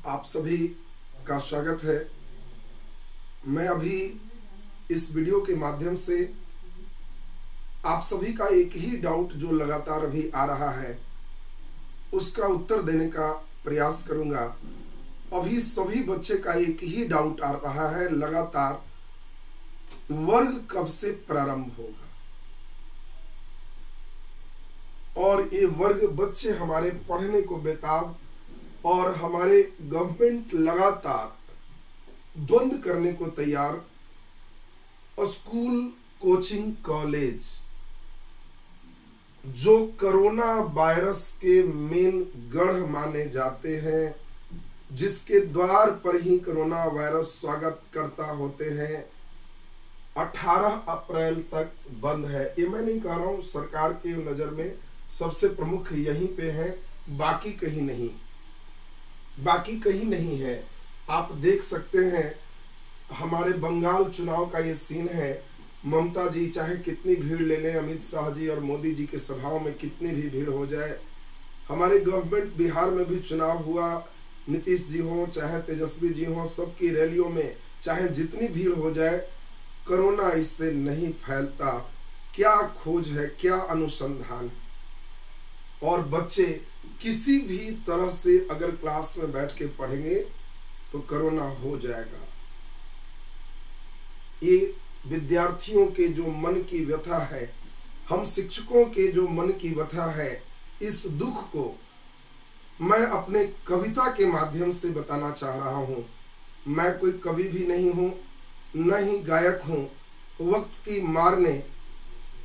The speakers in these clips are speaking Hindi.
आप सभी का स्वागत है। मैं अभी इस वीडियो के माध्यम से आप सभी का एक ही डाउट जो लगातार अभी आ रहा है उसका उत्तर देने का प्रयास करूंगा। अभी सभी बच्चे का एक ही डाउट आ रहा है लगातार, वर्ग कब से प्रारंभ होगा। और ये वर्ग बच्चे हमारे पढ़ने को बेताब और हमारे गवर्नमेंट लगातार द्वंद करने को तैयार। स्कूल, कोचिंग, कॉलेज जो कोरोना वायरस के मेन गढ़ माने जाते हैं, जिसके द्वार पर ही कोरोना वायरस स्वागत करता होते हैं, 18 अप्रैल तक बंद है। ये मैं नहीं कह रहा हूं, सरकार के नजर में सबसे प्रमुख यहीं पे है, बाकी कहीं नहीं, बाकी कहीं नहीं है। आप देख सकते हैं हमारे बंगाल चुनाव का ये सीन है। ममता जी चाहे कितनी भीड़ ले लें, अमित शाह जी और मोदी जी के सभाओं में कितनी भी भीड़ हो जाए, हमारे गवर्नमेंट बिहार में भी चुनाव हुआ, नीतीश जी हो चाहे तेजस्वी जी हो, सबकी रैलियों में चाहे जितनी भीड़ हो जाए, कोरोना इससे नहीं फैलता। क्या खोज है, क्या अनुसंधान। और बच्चे किसी भी तरह से अगर क्लास में बैठ के पढ़ेंगे तो कोरोना हो जाएगा। ये विद्यार्थियों के जो मन की व्यथा है, हम शिक्षकों के जो मन की व्यथा है, इस दुख को मैं अपने कविता के माध्यम से बताना चाह रहा हूं। मैं कोई कवि भी नहीं हूं, न ही गायक हूं। वक्त की मार ने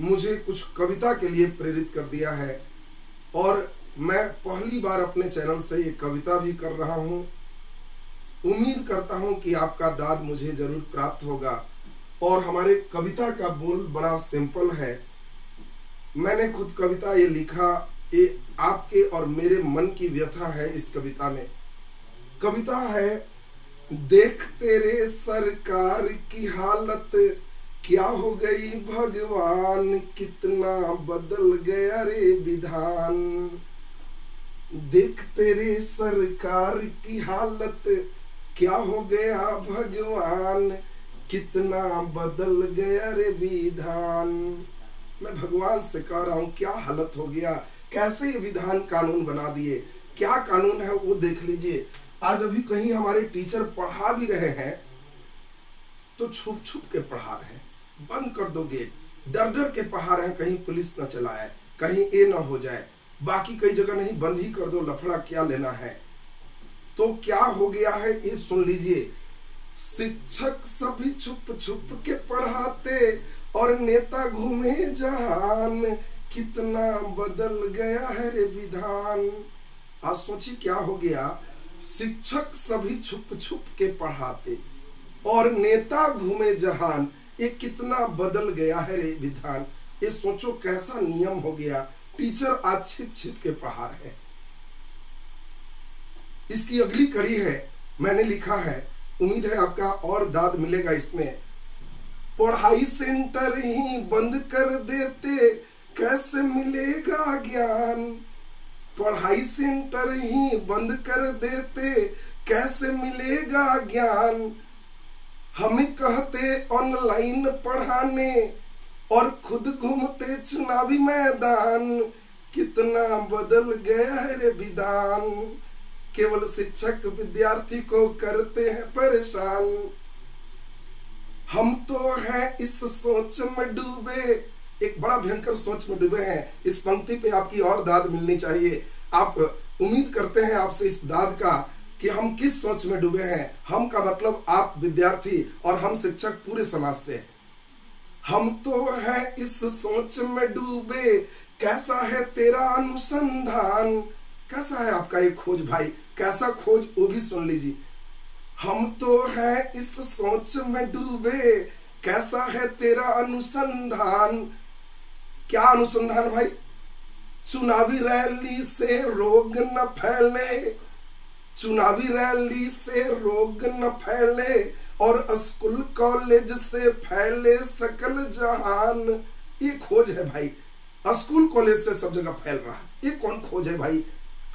मुझे कुछ कविता के लिए प्रेरित कर दिया है और मैं पहली बार अपने चैनल से ये कविता भी कर रहा हूं। उम्मीद करता हूं कि आपका दाद मुझे जरूर प्राप्त होगा। और हमारे कविता का बोल बड़ा सिंपल है। मैंने खुद कविता ये लिखा, ये आपके और मेरे मन की व्यथा है। इस कविता में कविता है, देख तेरे सरकार की हालत क्या हो गई भगवान, कितना बदल गया रे विधान। देख तेरे सरकार की हालत क्या हो गया भगवान, कितना बदल गया रे विधान। मैं भगवान से कह रहा हूं, क्या हालत हो गया, कैसे ये विधान कानून बना दिए। क्या कानून है वो देख लीजिए। आज अभी कहीं हमारे टीचर पढ़ा भी रहे हैं तो छुप छुप के पढ़ा रहे हैं, बंद कर दो गेट, डर डर के पढ़ा रहे हैं, कहीं पुलिस न चलाए, कहीं ये ना हो जाए। बाकी कई जगह नहीं, बंद ही कर दो, लफड़ा क्या लेना है। तो क्या हो गया है ये सुन लीजिए। शिक्षक सभी छुप छुप के पढ़ाते और नेता घूमे जहान, कितना बदल गया है रे विधान। आज सोचिए क्या हो गया। शिक्षक सभी छुप छुप के पढ़ाते और नेता घूमे जहान, ये कितना बदल गया है रे विधान। ये सोचो कैसा नियम हो गया। टीचर आज छिप छिप के पढ़ा रहे हैं। इसकी अगली कड़ी है, मैंने लिखा है, उम्मीद है आपका और दाद मिलेगा इसमें। पढ़ाई सेंटर ही बंद कर देते कैसे मिलेगा ज्ञान। पढ़ाई सेंटर ही बंद कर देते कैसे मिलेगा ज्ञान। हमें कहते ऑनलाइन पढ़ाने और खुद घूमते चुनावी मैदान, कितना बदल गया है रे विधान। केवल शिक्षक विद्यार्थी को करते हैं परेशान। हम तो हैं इस सोच में डूबे, एक बड़ा भयंकर सोच में डूबे हैं। इस पंक्ति पे आपकी और दाद मिलनी चाहिए। आप उम्मीद करते हैं आपसे इस दाद का कि हम किस सोच में डूबे हैं। हम का मतलब आप विद्यार्थी और हम शिक्षक पूरे समाज से। हम तो हैं इस सोच में डूबे, कैसा है तेरा अनुसंधान। कैसा है आपका ये खोज भाई, कैसा खोज वो भी सुन लीजिए। हम तो हैं इस सोच में डूबे, कैसा है तेरा अनुसंधान। क्या अनुसंधान भाई। चुनावी रैली से रोग न फैले, चुनावी रैली से रोग न फैले और स्कूल कॉलेज से फैले सकल जहान। ये खोज है भाई। स्कूल कॉलेज से सब जगह फैल रहा है, ये कौन खोज है भाई।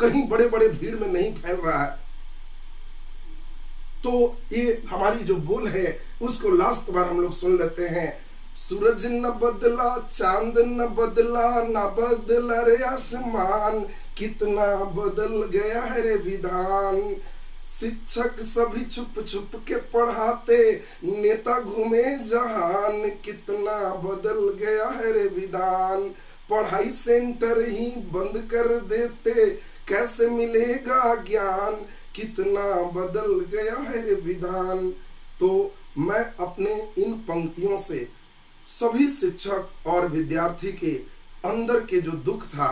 कहीं बड़े बड़े भीड़ में नहीं फैल रहा है। तो ये हमारी जो बोल है उसको लास्ट बार हम लोग सुन लेते हैं। सूरज न बदला, चांद न बदला, न बदला रे आसमान, कितना बदल गया है रे विधान। शिक्षक सभी छुप छुप के पढ़ाते, नेता घूमे जहान, कितना बदल गया है रे विधान। पढ़ाई सेंटर ही बंद कर देते, कैसे मिलेगा ज्ञान, कितना बदल गया है रे विधान। तो मैं अपने इन पंक्तियों से सभी शिक्षक और विद्यार्थी के अंदर के जो दुख था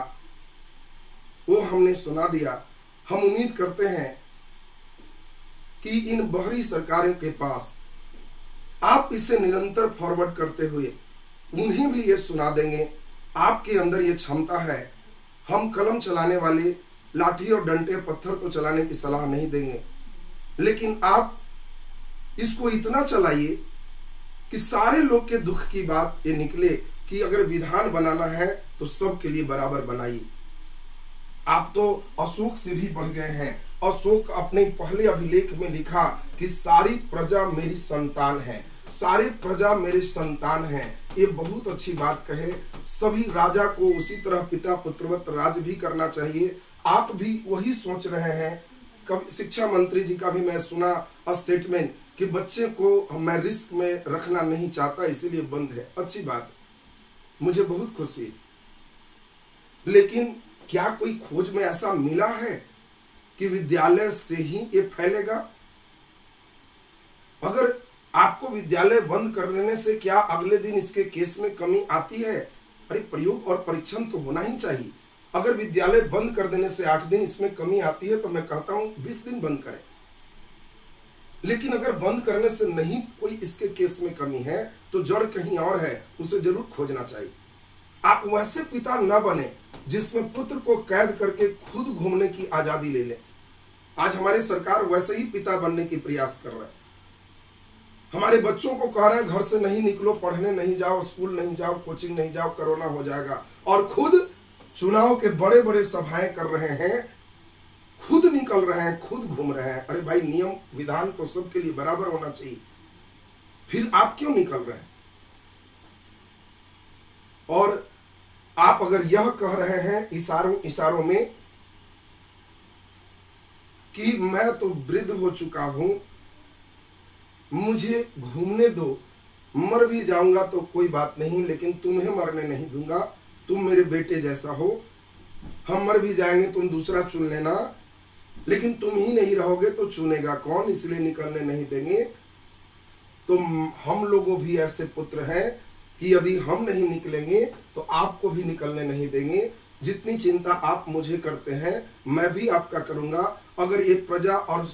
वो हमने सुना दिया। हम उम्मीद करते हैं कि इन बहरी सरकारों के पास आप इसे निरंतर फॉरवर्ड करते हुए उन्हें भी ये सुना देंगे। आपके अंदर ये क्षमता है। हम कलम चलाने वाले लाठी और डंडे पत्थर तो चलाने की सलाह नहीं देंगे, लेकिन आप इसको इतना चलाइए कि सारे लोग के दुख की बात ये निकले कि अगर विधान बनाना है तो सबके लिए बराबर बनाइए। आप तो अशोक से भी बढ़ गए हैं। अशोक अपने पहले अभिलेख में लिखा कि सारी प्रजा मेरी संतान है, सारे प्रजा मेरे संतान हैं। ये बहुत अच्छी बात कहे। सभी राजा को उसी तरह पिता पुत्रवत राज भी करना चाहिए। आप भी वही सोच रहे हैं। कभी शिक्षा मंत्री जी का भी मैं सुना स्टेटमेंट कि बच्चे को मैं रिस्क में रखना नहीं चाहता, इसीलिए बंद है। अच्छी बात, मुझे बहुत खुशी। लेकिन क्या कोई खोज में ऐसा मिला है कि विद्यालय से ही ये फैलेगा? अगर आपको विद्यालय बंद कर देने से क्या अगले दिन इसके केस में कमी आती है? अरे प्रयोग और परीक्षण तो होना ही चाहिए। अगर विद्यालय बंद कर देने से 8 दिन इसमें कमी आती है तो मैं कहता हूं 20 दिन बंद करें। लेकिन अगर बंद करने से नहीं कोई इसके केस में कमी है तो जड़ कहीं और है, उसे जरूर खोजना चाहिए। आप वैसे पिता न बने जिसमें पुत्र को कैद करके खुद घूमने की आजादी ले ले। आज हमारी सरकार वैसे ही पिता बनने की प्रयास कर रहा है। हमारे बच्चों को कह रहे हैं घर से नहीं निकलो, पढ़ने नहीं जाओ, स्कूल नहीं जाओ, कोचिंग नहीं जाओ, कोरोना हो जाएगा, और खुद चुनाव के बड़े बड़े सभाएं कर रहे हैं, खुद निकल रहे हैं, खुद घूम रहे हैं। अरे भाई, नियम विधान तो सबके लिए बराबर होना चाहिए, फिर आप क्यों निकल रहे हैं? और आप अगर यह कह रहे हैं इशारों में कि मैं तो वृद्ध हो चुका हूं, मुझे घूमने दो, मर भी जाऊंगा तो कोई बात नहीं, लेकिन तुम्हें मरने नहीं दूंगा, तुम मेरे बेटे जैसा हो, हम मर भी जाएंगे, तुम दूसरा चुन लेना, लेकिन तुम ही नहीं रहोगे तो चुनेगा कौन, इसलिए निकलने नहीं देंगे। तो हम लोगों भी ऐसे पुत्र हैं कि यदि हम नहीं निकलेंगे तो आपको भी निकलने नहीं देंगे। जितनी चिंता आप मुझे करते हैं मैं भी आपका करूंगा। अगर ये प्रजा और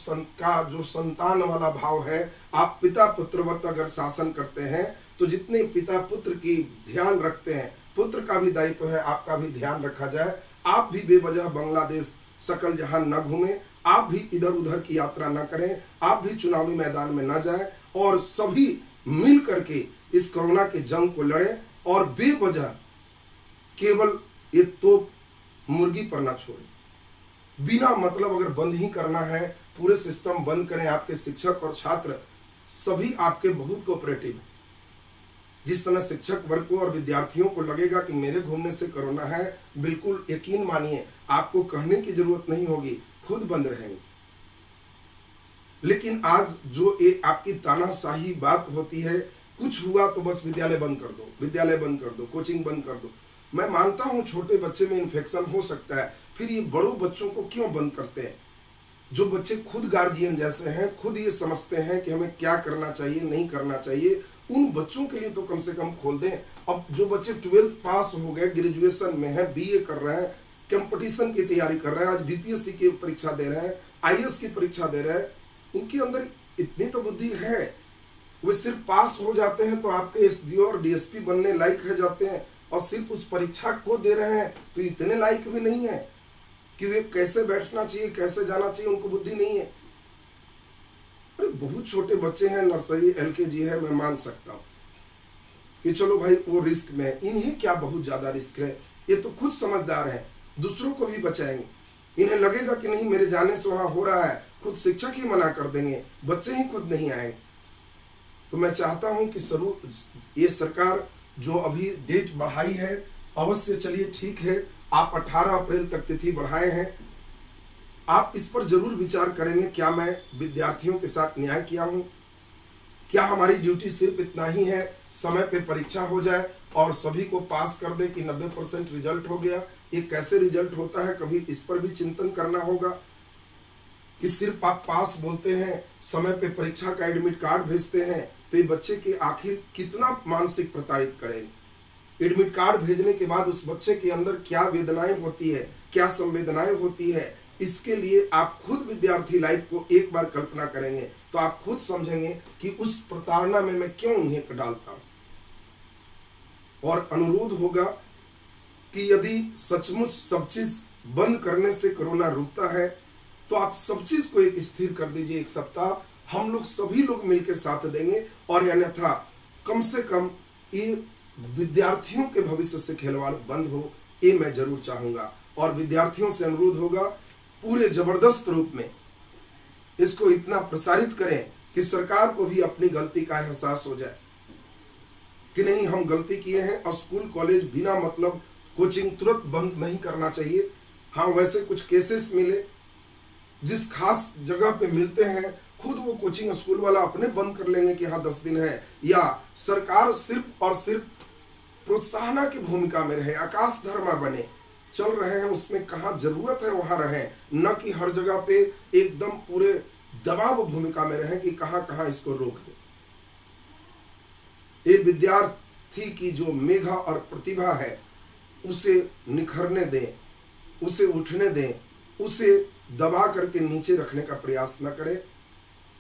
का जो संतान वाला भाव है, आप पिता पुत्रवत अगर शासन करते हैं तो जितने पिता पुत्र की ध्यान रखते हैं, पुत्र का भी दायित्व है आपका भी ध्यान रखा जाए। आप भी बेवजह बांग्लादेश सकल जहां न घूमें, आप भी इधर उधर की यात्रा न करें, आप भी चुनावी मैदान में न जाएं, और सभी मिल करके इस कोरोना के जंग को लड़ें और बेवजह केवल ये तोप मुर्गी पर ना छोड़ें। बिना मतलब अगर बंद ही करना है, पूरे सिस्टम बंद करें। आपके शिक्षक और छात्र सभी आपके बहुत कोऑपरेटिव हैं। जिस समय शिक्षक वर्ग को और विद्यार्थियों को लगेगा कि मेरे घूमने से कोरोना है, बिल्कुल यकीन मानिए आपको कहने की जरूरत नहीं होगी, खुद बंद रहेंगे। लेकिन आज जो ये आपकी तानाशाही बात होती है, कुछ हुआ तो बस विद्यालय बंद कर दो, विद्यालय बंद कर दो, कोचिंग बंद कर दो। मैं मानता हूं छोटे बच्चे में इन्फेक्शन हो सकता है, फिर ये बड़ों बच्चों को क्यों बंद करते हैं? जो बच्चे खुद गार्जियन जैसे हैं, खुद ये समझते हैं कि हमें क्या करना चाहिए नहीं करना चाहिए, उन बच्चों के लिए तो कम से कम खोल दें। अब जो बच्चे 12th पास हो गए, ग्रेजुएशन में है, बीए कर रहे हैं, कंपटीशन की तैयारी कर रहे हैं, आज बीपीएससी की परीक्षा दे रहे हैं, आईएएस की परीक्षा दे रहे हैं, उनके अंदर इतनी तो बुद्धि है, वे सिर्फ पास हो जाते हैं तो आपके एसडीओ और डीएसपी बनने लायक हो जाते हैं, और सिर्फ उस परीक्षा को दे रहे हैं तो इतने लायक भी नहीं है कि वे कैसे बैठना चाहिए, कैसे जाना चाहिए, उनको बुद्धि नहीं है। अरे बहुत छोटे बच्चे हैं, नर्सरी एलकेजी है, मैं मान सकता हूं कि चलो भाई वो रिस्क में है, इन्हें क्या बहुत ज्यादा रिस्क है, ये तो खुद समझदार है, दूसरों को भी बचाएंगे। इन्हें लगेगा कि नहीं मेरे जाने से वहां हो रहा है, खुद शिक्षक ही मना कर देंगे, बच्चे ही खुद नहीं आएंगे। तो मैं चाहता हूं कि ये सरकार जो अभी डेट बढ़ाई है, अवश्य चलिए ठीक है, आप 18 अप्रैल तक तिथि बढ़ाए हैं, आप इस पर जरूर विचार करेंगे। क्या मैं विद्यार्थियों के साथ न्याय किया हूं? क्या हमारी ड्यूटी सिर्फ इतना ही है, समय पे परीक्षा हो जाए और सभी को पास कर दे कि 90% रिजल्ट हो गया? ये कैसे रिजल्ट होता है, कभी इस पर भी चिंतन करना होगा कि सिर्फ आप पास बोलते हैं, समय पे परीक्षा का एडमिट कार्ड भेजते हैं, तो ये बच्चे के आखिर कितना मानसिक प्रताड़ित करेंगे। एडमिट कार्ड भेजने के बाद उस बच्चे के अंदर क्या वेदनाएं होती है, क्या संवेदनाएं होती है, इसके लिए आप खुद विद्यार्थी लाइफ को एक बार कल्पना करेंगे तो आप खुद समझेंगे कि उस प्रताड़ना में मैं क्यों उन्हें डालता हूं। और अनुरोध होगा कि यदि सचमुच सब चीज बंद करने से कोरोना रुकता है तो आप सब चीज को एक स्थिर कर दीजिए। एक सप्ताह हम लोग सभी लोग मिलकर साथ देंगे, और अन्यथा कम से कम ये विद्यार्थियों के भविष्य से खिलवाड़ बंद हो, ये मैं जरूर चाहूंगा। और विद्यार्थियों से अनुरोध होगा पूरे जबरदस्त रूप में इसको इतना प्रसारित करें कि सरकार को भी अपनी गलती का एहसास हो जाए कि नहीं हम गलती किए हैं, और स्कूल कॉलेज बिना मतलब कोचिंग तुरंत बंद नहीं करना चाहिए। हाँ, वैसे कुछ केसेस मिले जिस खास जगह पे मिलते हैं, खुद वो कोचिंग स्कूल वाला अपने बंद कर लेंगे कि हाँ 10 दिन है, या सरकार सिर्फ और सिर्फ प्रोत्साहन की भूमिका में रहे, आकाश धर्मा बने चल रहे हैं, उसमें कहाँ जरूरत है वहां रहे, न कि हर जगह पे एकदम पूरे दबाव भूमिका में रहे कि कहाँ कहाँ इसको रोक दे। ये विद्यार्थी की जो मेधा और प्रतिभा है उसे निखरने दें, उसे उठने दें, उसे दबा करके नीचे रखने का प्रयास न करें,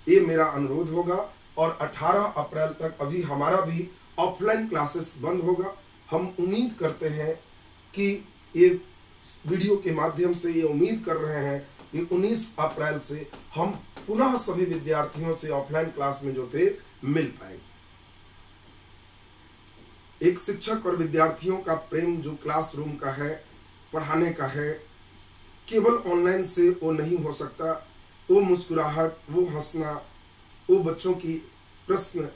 ये मेरा अनुरोध होगा। और 18 अप्रैल तक अभी हमारा भी ऑफलाइन क्लासेस बंद होगा। हम उम्मीद करते हैं कि ये वीडियो के माध्यम से ये उम्मीद कर रहे हैं कि 19 अप्रैल से हम पुनः सभी विद्यार्थियों से ऑफलाइन क्लास में जो थे मिल पाएंगे। एक शिक्षक और विद्यार्थियों का प्रेम जो क्लासरूम का है, पढ़ाने का है, केवल ऑनलाइन से वो नहीं हो सकता। वो मुस्कुराहट, वो हंसना, वो बच्चों की प्रश्न,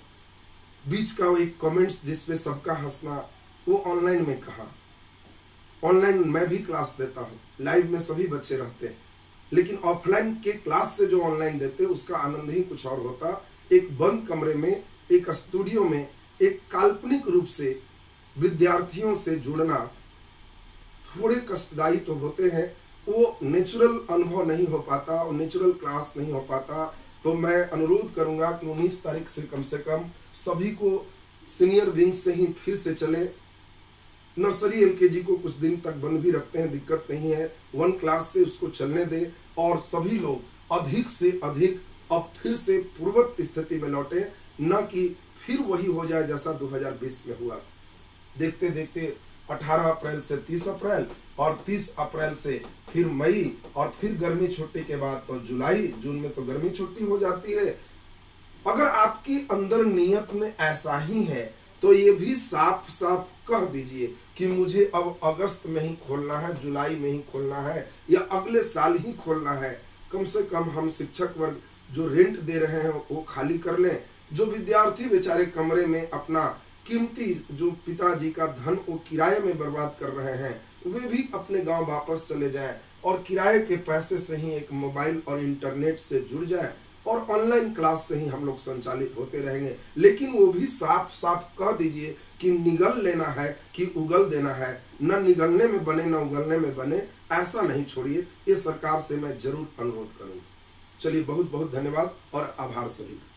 बीच का वो एक कमेंट्स जिसपे सबका हंसना, वो ऑनलाइन में कहा। ऑनलाइन मैं भी क्लास देता हूँ, लाइव में सभी बच्चे रहते हैं, लेकिन ऑफलाइन के क्लास से जो ऑनलाइन देते उसका आनंद ही कुछ और होता। एक बंद कमरे में, एक स्टूडियो में, एक काल्पनिक रूप से विद्यार्थियों से जुड़ना थोड़े कष्टदायी तो होते हैं, वो नेचुरल अनुभव नहीं हो पाता, वो नेचुरल क्लास नहीं हो पाता। तो मैं अनुरोध करूंगा कि 19 तारीख से कम सभी को सीनियर विंग से ही फिर से चले। नर्सरी एलकेजी को कुछ दिन तक बंद भी रखते हैं, दिक्कत नहीं है, 1 क्लास से उसको चलने दे, और सभी लोग अधिक से अधिक अब फिर से पूर्ववत स्थिति में लौटे, न कि फिर वही हो जाए जैसा 2020 में हुआ। देखते देखते 18 अप्रैल से 30 अप्रैल और 30 अप्रैल से फिर मई, और फिर गर्मी छुट्टी के बाद तो जुलाई, जून में तो गर्मी छुट्टी हो जाती है। अगर आपकी अंदर नियत में ऐसा ही है तो ये भी साफ साफ कह दीजिए कि मुझे अब अगस्त में ही खोलना है, जुलाई में ही खोलना है, या अगले साल ही खोलना है। कम से कम हम शिक्षक वर्ग जो रेंट दे रहे हैं वो खाली कर लें। जो विद्यार्थी बेचारे कमरे में अपना कीमती जो पिताजी का धन वो किराए में बर्बाद कर रहे हैं, वे भी अपने गांव वापस चले जाएं और किराए के पैसे से ही एक मोबाइल और इंटरनेट से जुड़ जाए, और ऑनलाइन क्लास से ही हम लोग संचालित होते रहेंगे। लेकिन वो भी साफ साफ कह दीजिए कि निगल लेना है कि उगल देना है, न निगलने में बने न उगलने में बने, ऐसा नहीं छोड़िए। ये सरकार से मैं जरूर अनुरोध करूंगा। चलिए, बहुत बहुत धन्यवाद और आभार सभी का।